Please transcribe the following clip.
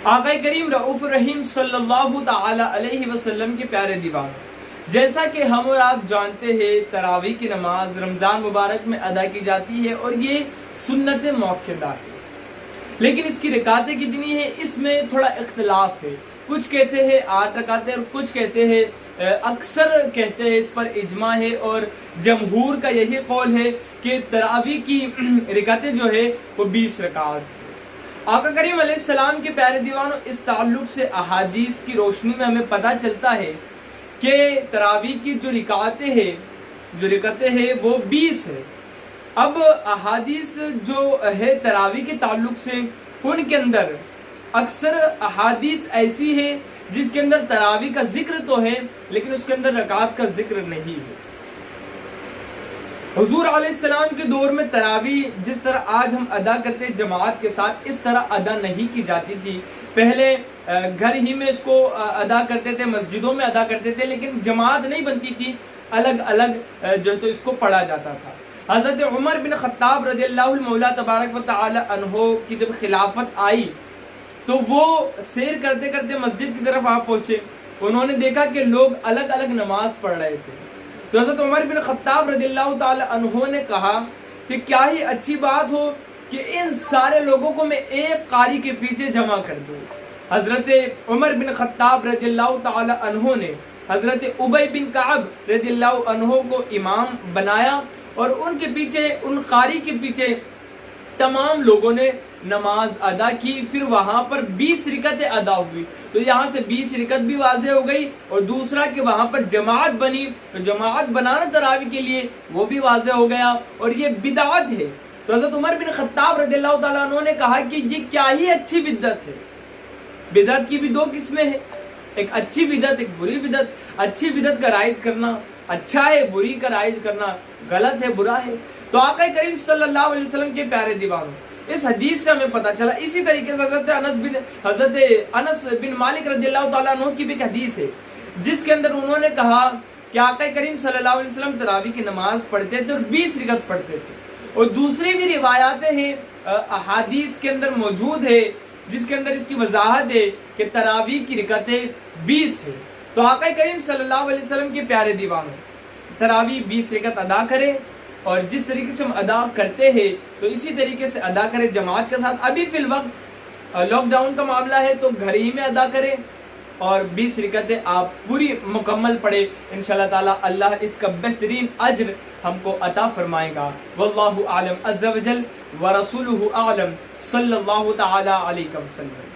آقا کریم رؤوف الرحیم صلی اللہ تعالی علیہ وسلم کے پیارے دیوان، جیسا کہ ہم اور آپ جانتے ہیں تراویح کی نماز رمضان مبارک میں ادا کی جاتی ہے اور یہ سنت موقدہ ہے، لیکن اس کی رکعتیں کتنی ہیں اس میں تھوڑا اختلاف ہے۔ کچھ کہتے ہیں 8 رکعتیں اور کچھ کہتے ہیں اکثر کہتے ہیں اس پر اجماع ہے، اور جمہور کا یہی قول ہے کہ تراویح کی رکعتیں جو ہے وہ 20 رکعت ہے۔ آقا کریم علیہ السلام کے پیارے دیوانوں، اس تعلق سے احادیث کی روشنی میں ہمیں پتہ چلتا ہے کہ تراویح کی جو رکعتیں ہیں وہ 20 ہے۔ اب احادیث جو ہے تراویح کے تعلق سے، ان کے اندر اکثر احادیث ایسی ہے جس کے اندر تراویح کا ذکر تو ہے لیکن اس کے اندر رکعت کا ذکر نہیں ہے۔ حضور علیہ السلام کے دور میں تراویح جس طرح آج ہم ادا کرتے ہیں جماعت کے ساتھ، اس طرح ادا نہیں کی جاتی تھی۔ پہلے گھر ہی میں اس کو ادا کرتے تھے، مسجدوں میں ادا کرتے تھے، لیکن جماعت نہیں بنتی تھی، الگ الگ جو تو اس کو پڑھا جاتا تھا۔ حضرت عمر بن خطاب رضی اللہ المولا تبارک و تعالی عنہ کی جب خلافت آئی تو وہ سیر کرتے کرتے مسجد کی طرف آپ پہنچے، انہوں نے دیکھا کہ لوگ الگ الگ نماز پڑھ رہے تھے، تو حضرت عمر بن خطاب رضی اللہ تعالی عنہ نے کہا کہ کیا ہی اچھی بات ہو کہ ان سارے لوگوں کو میں ایک قاری کے پیچھے جمع کر دوں۔ حضرت عمر بن خطاب رضی اللہ تعالی عنہ نے حضرت ابی بن کعب رضی اللہ عنہ کو امام بنایا، اور ان کے پیچھے، ان قاری کے پیچھے تمام لوگوں نے نماز ادا کی۔ پھر وہاں پر 20 رکعتیں ادا ہوئی، تو یہاں سے 20 رکعت بھی واضح ہو گئی، اور دوسرا کہ وہاں پر جماعت بنی، تو جماعت بنانا تراویح کے لیے وہ بھی واضح ہو گیا، اور یہ بدعت ہے۔ تو حضرت عمر بن خطاب رضی اللہ تعالیٰ عنہ نے کہا کہ یہ کیا ہی اچھی بدعت ہے۔ بدعت کی بھی 2 قسمیں ہیں، ایک اچھی بدعت، ایک بری بدعت۔ اچھی بدعت کا رائج کرنا اچھا ہے، بری کا رائج کرنا غلط ہے، برا ہے۔ تو آقا کریم صلی اللہ علیہ وسلم کے پیارے دیوانوں، اس حدیث سے ہمیں پتہ چلا۔ اسی طریقے سے حضرت انس بن مالک رضی اللہ تعالیٰ عنہ کی بھی ایک حدیث ہے جس کے اندر انہوں نے کہا کہ آقا کریم صلی اللہ علیہ وسلم تراویح کی نماز پڑھتے تھے اور 20 رکعت پڑھتے تھے، اور دوسری بھی روایاتیں ہیں احادیث کے اندر موجود ہے جس کے اندر اس کی وضاحت ہے کہ تراویح کی رکعتیں 20 ہے۔ تو آقا کریم صلی اللہ علیہ وسلم کے پیارے دیوانوں، تراویح 20 رکعت ادا کریں، اور جس طریقے سے ہم ادا کرتے ہیں تو اسی طریقے سے ادا کریں جماعت کے ساتھ۔ ابھی فی الوقت لاک ڈاؤن کا معاملہ ہے تو گھر ہی میں ادا کریں، اور 20 رکعتیں آپ پوری مکمل پڑھیں، انشاءاللہ تعالی اللہ اس کا بہترین اجر ہم کو عطا فرمائے گا۔ واللہ اعلم عز وجل ورسولہ اعلم، صلی اللہ تعالی علیہ وسلم۔